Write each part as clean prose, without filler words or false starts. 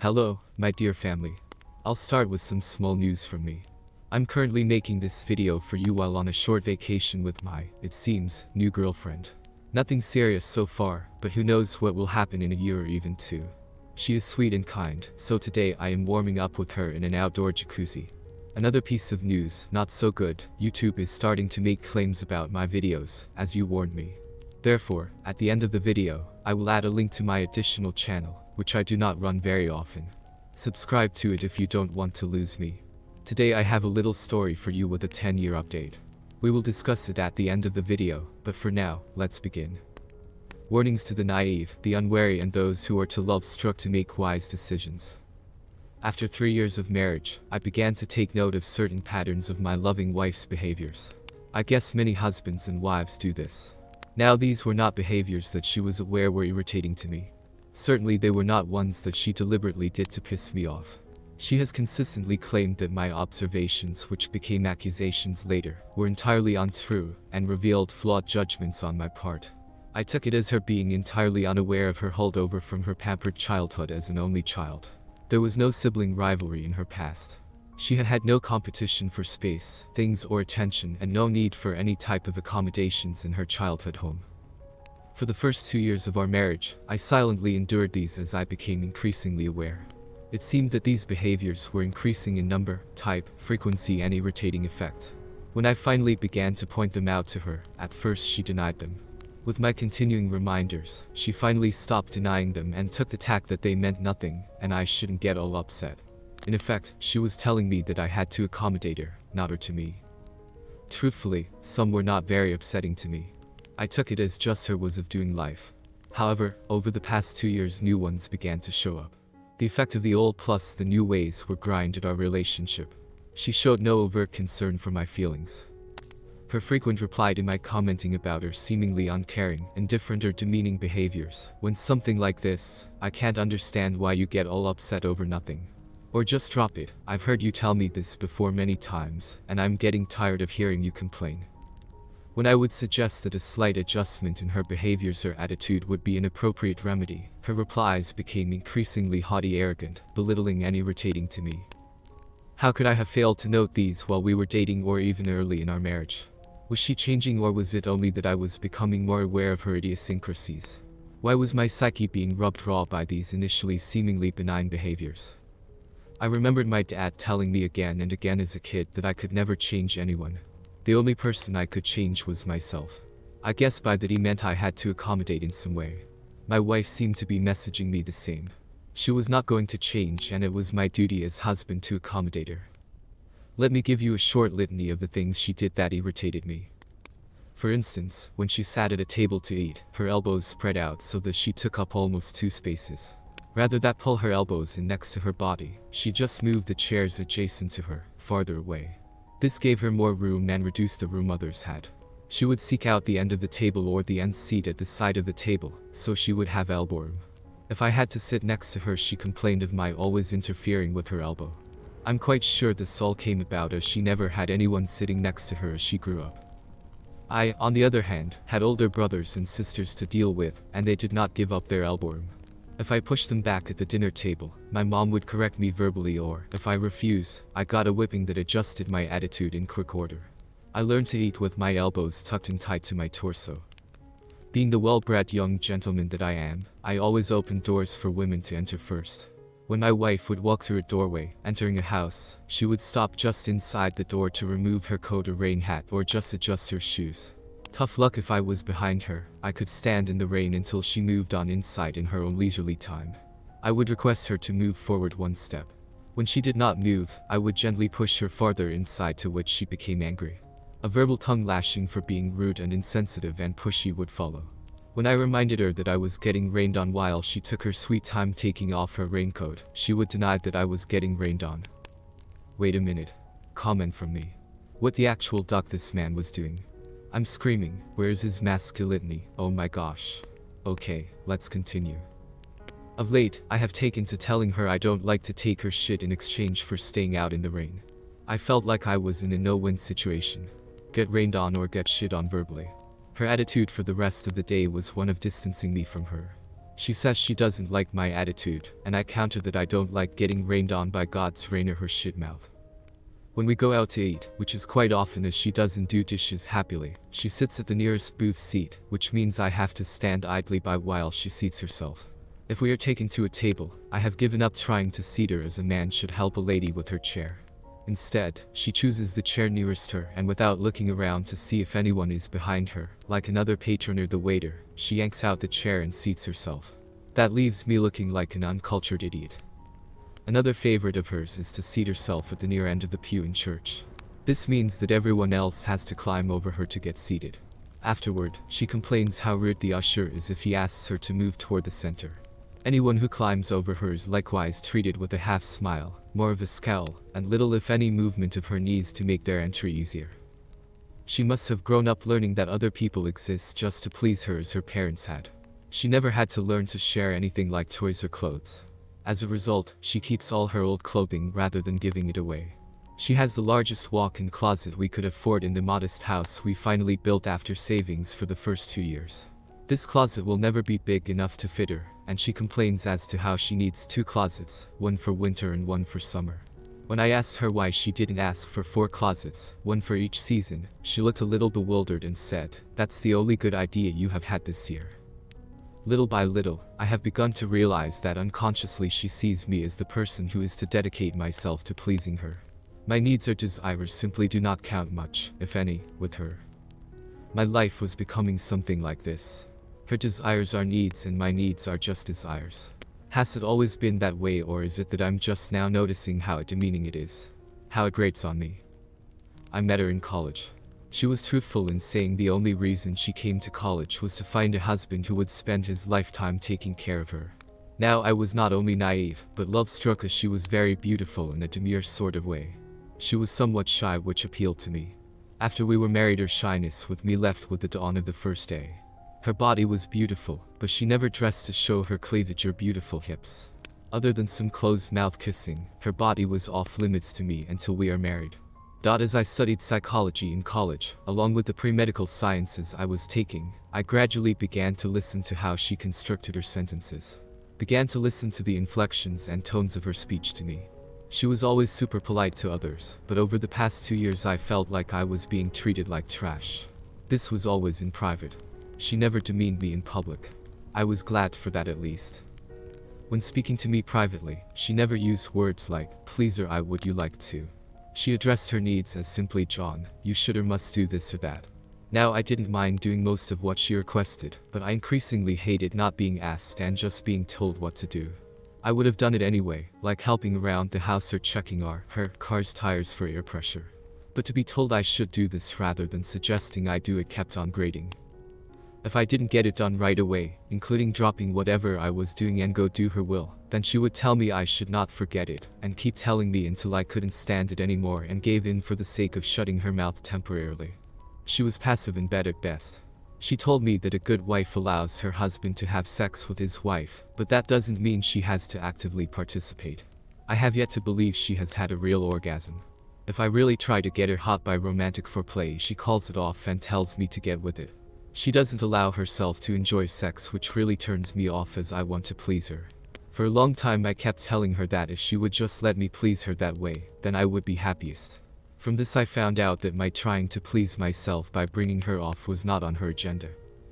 Hello, my dear family. I'll start with some small news from me. I'm currently making this video for you while on a short vacation with my, it seems, new girlfriend. Nothing serious so far, but who knows what will happen in a year or even two. She is sweet and kind, so today I am warming up with her in an outdoor jacuzzi. Another piece of news, not so good, YouTube is starting to make claims about my videos, as you warned me. Therefore, at the end of the video, I will add a link to my additional channel, which I do not run very often. Subscribe to it if you don't want to lose me. Today I have a little story for you with a 10-year update. We will discuss it at the end of the video, but for now, let's begin. Warnings to the naive, the unwary and those who are too love-struck to make wise decisions. After 3 years of marriage, I began to take note of certain patterns of my loving wife's behaviors. I guess many husbands and wives do this. Now these were not behaviors that she was aware were irritating to me. Certainly they were not ones that she deliberately did to piss me off. She has consistently claimed that my observations, which became accusations later, were entirely untrue, and revealed flawed judgments on my part. I took it as her being entirely unaware of her holdover from her pampered childhood as an only child. There was no sibling rivalry in her past. She had had no competition for space, things or attention, and no need for any type of accommodations in her childhood home. For the first 2 years of our marriage, I silently endured these as I became increasingly aware. It seemed that these behaviors were increasing in number, type, frequency and irritating effect. When I finally began to point them out to her, at first she denied them. With my continuing reminders, she finally stopped denying them and took the tack that they meant nothing, and I shouldn't get all upset. In effect, she was telling me that I had to accommodate her, not her to me. Truthfully, some were not very upsetting to me. I took it as just her ways of doing life. However, over the past 2 years new ones began to show up. The effect of the old plus the new ways were grind at our relationship. She showed no overt concern for my feelings. Her frequent reply to my commenting about her seemingly uncaring, indifferent or demeaning behaviors. When something like this, I can't understand why you get all upset over nothing. Or just drop it. I've heard you tell me this before many times, and I'm getting tired of hearing you complain. When I would suggest that a slight adjustment in her behaviors or attitude would be an appropriate remedy, her replies became increasingly haughty, arrogant, belittling and irritating to me. How could I have failed to note these while we were dating or even early in our marriage? Was she changing, or was it only that I was becoming more aware of her idiosyncrasies? Why was my psyche being rubbed raw by these initially seemingly benign behaviors? I remembered my dad telling me again and again as a kid that I could never change anyone. The only person I could change was myself. I guess by that he meant I had to accommodate in some way. My wife seemed to be messaging me the same. She was not going to change, and it was my duty as husband to accommodate her. Let me give you a short litany of the things she did that irritated me. For instance, when she sat at a table to eat, her elbows spread out so that she took up almost 2 spaces. Rather than pull her elbows in next to her body, she just moved the chairs adjacent to her, farther away. This gave her more room and reduced the room others had. She would seek out the end of the table or the end seat at the side of the table, so she would have elbow room. If I had to sit next to her, she complained of my always interfering with her elbow. I'm quite sure this all came about as she never had anyone sitting next to her as she grew up. I, on the other hand, had older brothers and sisters to deal with, and they did not give up their elbow room. If I pushed them back at the dinner table, my mom would correct me verbally, or, if I refused, I got a whipping that adjusted my attitude in quick order. I learned to eat with my elbows tucked in tight to my torso. Being the well-bred young gentleman that I am, I always opened doors for women to enter first. When my wife would walk through a doorway, entering a house, she would stop just inside the door to remove her coat or rain hat or just adjust her shoes. Tough luck if I was behind her. I could stand in the rain until she moved on inside in her own leisurely time. I would request her to move forward 1 step. When she did not move, I would gently push her farther inside, to which she became angry. A verbal tongue lashing for being rude and insensitive and pushy would follow. When I reminded her that I was getting rained on while she took her sweet time taking off her raincoat, she would deny that I was getting rained on. Wait a minute. Comment from me. What the actual duck this man was doing? I'm screaming, where's his masculinity? Oh my gosh. Okay, let's continue. Of late, I have taken to telling her I don't like to take her shit in exchange for staying out in the rain. I felt like I was in a no-win situation. Get rained on or get shit on verbally. Her attitude for the rest of the day was one of distancing me from her. She says she doesn't like my attitude, and I counter that I don't like getting rained on by God's rain or her shitmouth. When we go out to eat, which is quite often as she doesn't do dishes happily, she sits at the nearest booth seat, which means I have to stand idly by while she seats herself. If we are taken to a table, I have given up trying to seat her as a man should help a lady with her chair. Instead, she chooses the chair nearest her and without looking around to see if anyone is behind her, like another patron or the waiter, she yanks out the chair and seats herself. That leaves me looking like an uncultured idiot. Another favorite of hers is to seat herself at the near end of the pew in church. This means that everyone else has to climb over her to get seated. Afterward, she complains how rude the usher is if he asks her to move toward the center. Anyone who climbs over her is likewise treated with a half smile, more of a scowl, and little if any movement of her knees to make their entry easier. She must have grown up learning that other people exist just to please her as her parents had. She never had to learn to share anything like toys or clothes. As a result, she keeps all her old clothing rather than giving it away. She has the largest walk-in closet we could afford in the modest house we finally built after savings for the first 2 years. This closet will never be big enough to fit her, and she complains as to how she needs 2 closets, one for winter and one for summer. When I asked her why she didn't ask for 4 closets, one for each season, she looked a little bewildered and said, "That's the only good idea you have had this year." Little by little, I have begun to realize that unconsciously she sees me as the person who is to dedicate myself to pleasing her. My needs or desires simply do not count much, if any, with her. My life was becoming something like this. Her desires are needs and my needs are just desires. Has it always been that way, or is it that I'm just now noticing how demeaning it is? How it grates on me? I met her in college. She was truthful in saying the only reason she came to college was to find a husband who would spend his lifetime taking care of her. Now I was not only naive, but love-struck, as she was very beautiful in a demure sort of way. She was somewhat shy, which appealed to me. After we were married, her shyness with me left with the dawn of the first day. Her body was beautiful, but she never dressed to show her cleavage or beautiful hips. Other than some closed-mouth kissing, her body was off limits to me until we are married. As I studied psychology in college, along with the pre-medical sciences I was taking, I gradually began to listen to how she constructed her sentences. Began to listen to the inflections and tones of her speech to me. She was always super polite to others, but over the past 2 years I felt like I was being treated like trash. This was always in private. She never demeaned me in public. I was glad for that, at least. When speaking to me privately, she never used words like, "Please" or "I would you like to." She addressed her needs as simply, "John, you should or must do this or that." Now I didn't mind doing most of what she requested, but I increasingly hated not being asked and just being told what to do. I would have done it anyway, like helping around the house or checking her car's tires for air pressure. But to be told I should do this rather than suggesting I do it kept on grating. If I didn't get it done right away, including dropping whatever I was doing and go do her will, then she would tell me I should not forget it, and keep telling me until I couldn't stand it anymore and gave in for the sake of shutting her mouth temporarily. She was passive in bed at best. She told me that a good wife allows her husband to have sex with his wife, but that doesn't mean she has to actively participate. I have yet to believe she has had a real orgasm. If I really try to get her hot by romantic foreplay, she calls it off and tells me to get with it. She doesn't allow herself to enjoy sex, which really turns me off as I want to please her. For a long time I kept telling her that if she would just let me please her that way, then I would be happiest. From this I found out that my trying to please myself by bringing her off was not on her agenda.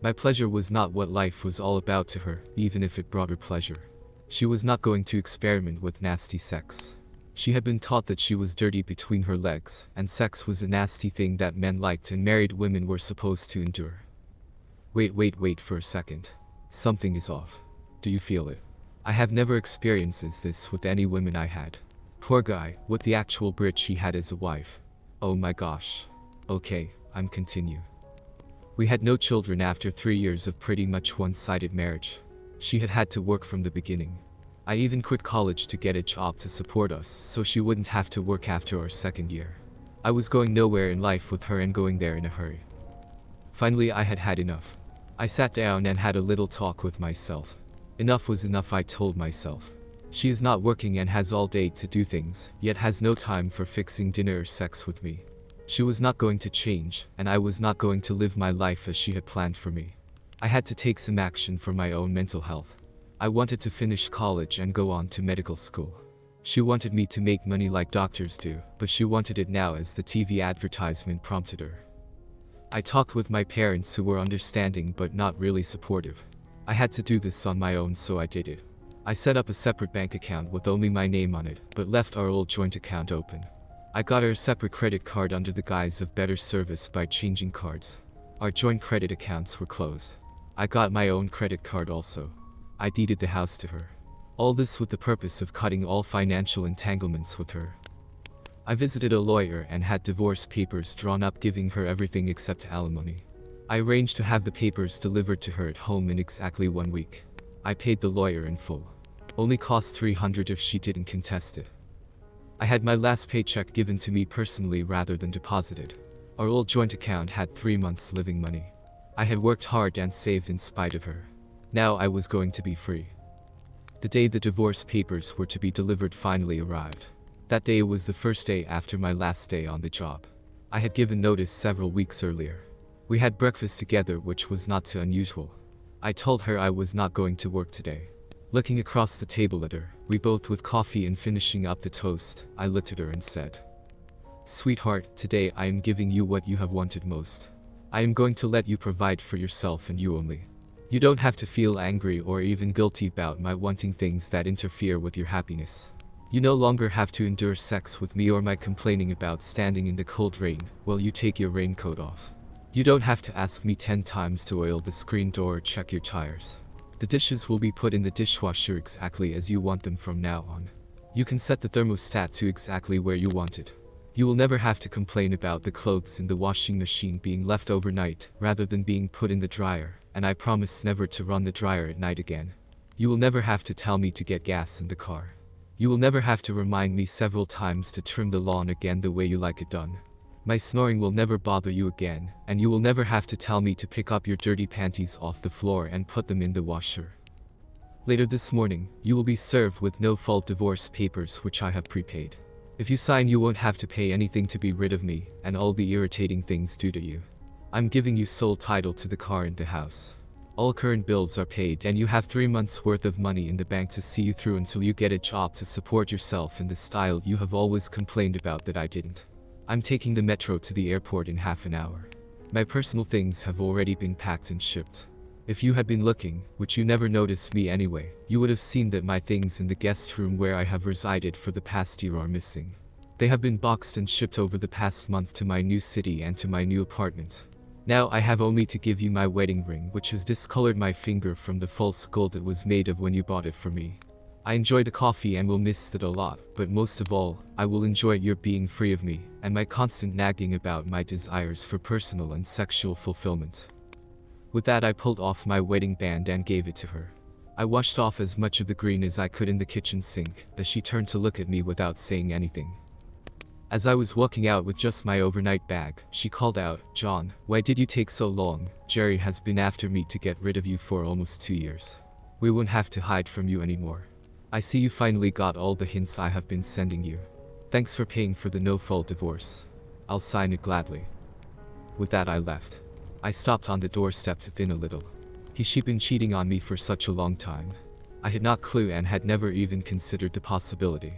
My pleasure was not what life was all about to her, even if it brought her pleasure. She was not going to experiment with nasty sex. She had been taught that she was dirty between her legs, and sex was a nasty thing that men liked and married women were supposed to endure. Wait for a second. Something is off. Do you feel it? I have never experienced this with any women I had. Poor guy, what the actual bridge he had as a wife. Oh my gosh. Okay, I'm continue. We had no children after 3 years of pretty much one-sided marriage. She had had to work from the beginning. I even quit college to get a job to support us so she wouldn't have to work after our second year. I was going nowhere in life with her and going there in a hurry. Finally I had had enough. I sat down and had a little talk with myself. Enough was enough, I told myself. She is not working and has all day to do things, yet has no time for fixing dinner or sex with me. She was not going to change, and I was not going to live my life as she had planned for me. I had to take some action for my own mental health. I wanted to finish college and go on to medical school. She wanted me to make money like doctors do, but she wanted it now as the TV advertisement prompted her. I talked with my parents who were understanding but not really supportive. I had to do this on my own, so I did it. I set up a separate bank account with only my name on it, but left our old joint account open. I got her a separate credit card under the guise of better service by changing cards. Our joint credit accounts were closed. I got my own credit card also. I deeded the house to her. All this with the purpose of cutting all financial entanglements with her. I visited a lawyer and had divorce papers drawn up giving her everything except alimony. I arranged to have the papers delivered to her at home in exactly 1 week. I paid the lawyer in full. Only cost $300 if she didn't contest it. I had my last paycheck given to me personally rather than deposited. Our old joint account had 3 months living money. I had worked hard and saved in spite of her. Now I was going to be free. The day the divorce papers were to be delivered finally arrived. That day was the first day after my last day on the job. I had given notice several weeks earlier. We had breakfast together, which was not too unusual. I told her I was not going to work today. Looking across the table at her, we both with coffee and finishing up the toast, I looked at her and said, "Sweetheart, today I am giving you what you have wanted most. I am going to let you provide for yourself and you only. You don't have to feel angry or even guilty about my wanting things that interfere with your happiness. You no longer have to endure sex with me or my complaining about standing in the cold rain while you take your raincoat off. You don't have to ask me 10 times to oil the screen door or check your tires. The dishes will be put in the dishwasher exactly as you want them from now on. You can set the thermostat to exactly where you want it. You will never have to complain about the clothes in the washing machine being left overnight rather than being put in the dryer, and I promise never to run the dryer at night again. You will never have to tell me to get gas in the car. You will never have to remind me several times to trim the lawn again the way you like it done. My snoring will never bother you again, and you will never have to tell me to pick up your dirty panties off the floor and put them in the washer. Later this morning, you will be served with no-fault divorce papers which I have prepaid. If you sign, you won't have to pay anything to be rid of me and all the irritating things due to you. I'm giving you sole title to the car and the house. All current bills are paid and you have 3 months worth of money in the bank to see you through until you get a job to support yourself in the style you have always complained about that I didn't. I'm taking the metro to the airport in half an hour. My personal things have already been packed and shipped. If you had been looking, which you never noticed me anyway, you would have seen that my things in the guest room where I have resided for the past year are missing. They have been boxed and shipped over the past month to my new city and to my new apartment. Now I have only to give you my wedding ring, which has discolored my finger from the false gold it was made of when you bought it for me. I enjoy the coffee and will miss it a lot, but most of all, I will enjoy your being free of me, and my constant nagging about my desires for personal and sexual fulfillment." With that, I pulled off my wedding band and gave it to her. I washed off as much of the green as I could in the kitchen sink, as she turned to look at me without saying anything. As I was walking out with just my overnight bag, she called out, "John, why did you take so long? Jerry has been after me to get rid of you for almost 2 years. We won't have to hide from you anymore. I see you finally got all the hints I have been sending you. Thanks for paying for the no-fault divorce. I'll sign it gladly." With that, I left. I stopped on the doorstep to thin a little. She'd been cheating on me for such a long time. I had not clue and had never even considered the possibility.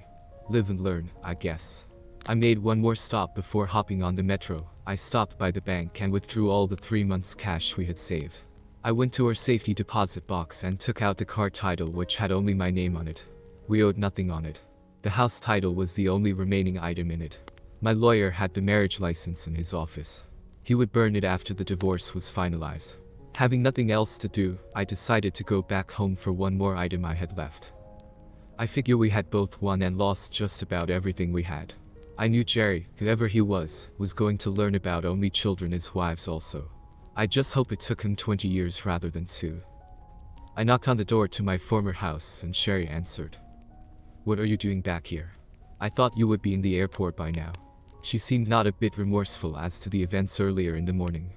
Live and learn, I guess. I made one more stop before hopping on the metro. I stopped by the bank and withdrew all the 3 months cash we had saved. I went to our safety deposit box and took out the car title, which had only my name on it. We owed nothing on it. The house title was the only remaining item in it. My lawyer had the marriage license in his office. He would burn it after the divorce was finalized. Having nothing else to do, I decided to go back home for one more item I had left. I figure we had both won and lost just about everything we had. I knew Jerry, whoever he was going to learn about only children as wives also. I just hope it took him 20 years rather than 2. I knocked on the door to my former house and Sherry answered. "What are you doing back here? I thought you would be in the airport by now." She seemed not a bit remorseful as to the events earlier in the morning.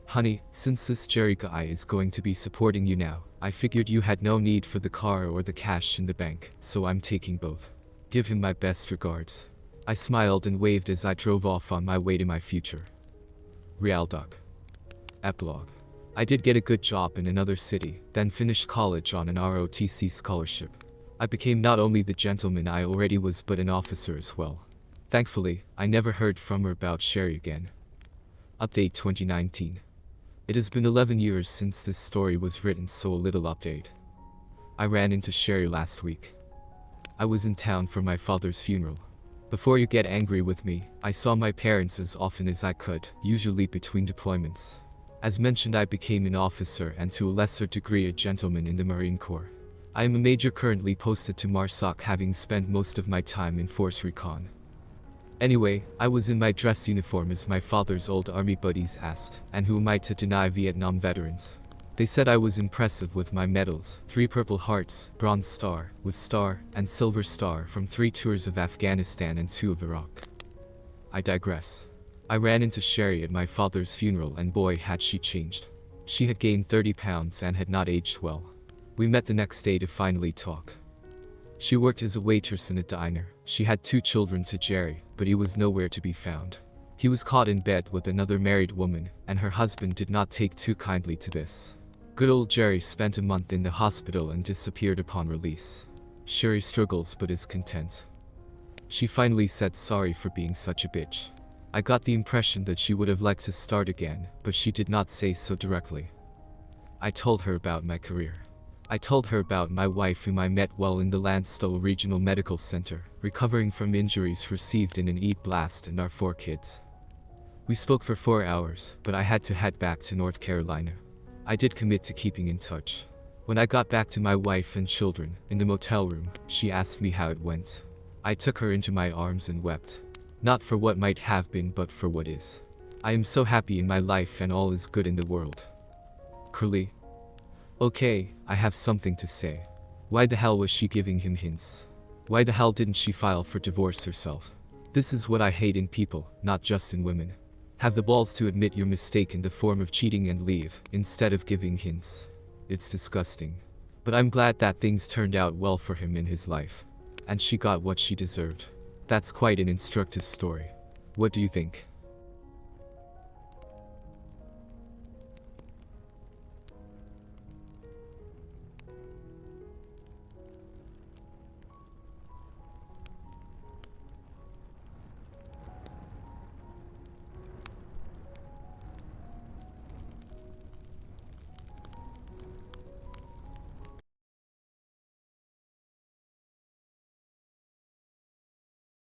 "Honey, since this Jerry guy is going to be supporting you now, I figured you had no need for the car or the cash in the bank, so I'm taking both. Give him my best regards." I smiled and waved as I drove off on my way to my future. Real Duck. Epilogue. I did get a good job in another city, then finished college on an ROTC scholarship. I became not only the gentleman I already was but an officer as well. Thankfully, I never heard from her about Sherry again. Update 2019. It has been 11 years since this story was written, so a little update. I ran into Sherry last week. I was in town for my father's funeral. Before you get angry with me, I saw my parents as often as I could, usually between deployments. As mentioned, I became an officer and to a lesser degree a gentleman in the Marine Corps. I am a major currently posted to MARSOC, having spent most of my time in Force Recon. Anyway, I was in my dress uniform as my father's old army buddies asked, and who am I to deny Vietnam veterans? They said I was impressive with my medals, 3 Purple Hearts, Bronze Star, with Star, and Silver Star from 3 tours of Afghanistan and 2 of Iraq. I digress. I ran into Sherry at my father's funeral and boy had she changed. She had gained 30 pounds and had not aged well. We met the next day to finally talk. She worked as a waitress in a diner. She had 2 children to Jerry, but he was nowhere to be found. He was caught in bed with another married woman, and her husband did not take too kindly to this. Good old Jerry spent a month in the hospital and disappeared upon release. Sherry struggles but is content. She finally said sorry for being such a bitch. I got the impression that she would have liked to start again, but she did not say so directly. I told her about my career. I told her about my wife, whom I met while in the Landstuhl Regional Medical Center, recovering from injuries received in an EAT blast, and our 4 kids. We spoke for 4 hours, but I had to head back to North Carolina. I did commit to keeping in touch. When I got back to my wife and children, in the motel room, she asked me how it went. I took her into my arms and wept. Not for what might have been, but for what is. I am so happy in my life and all is good in the world. Curly. Okay, I have something to say. Why the hell was she giving him hints? Why the hell didn't she file for divorce herself? This is what I hate in people, not just in women. Have the balls to admit your mistake in the form of cheating and leave, instead of giving hints. It's disgusting. But I'm glad that things turned out well for him in his life. And she got what she deserved. That's quite an instructive story. What do you think?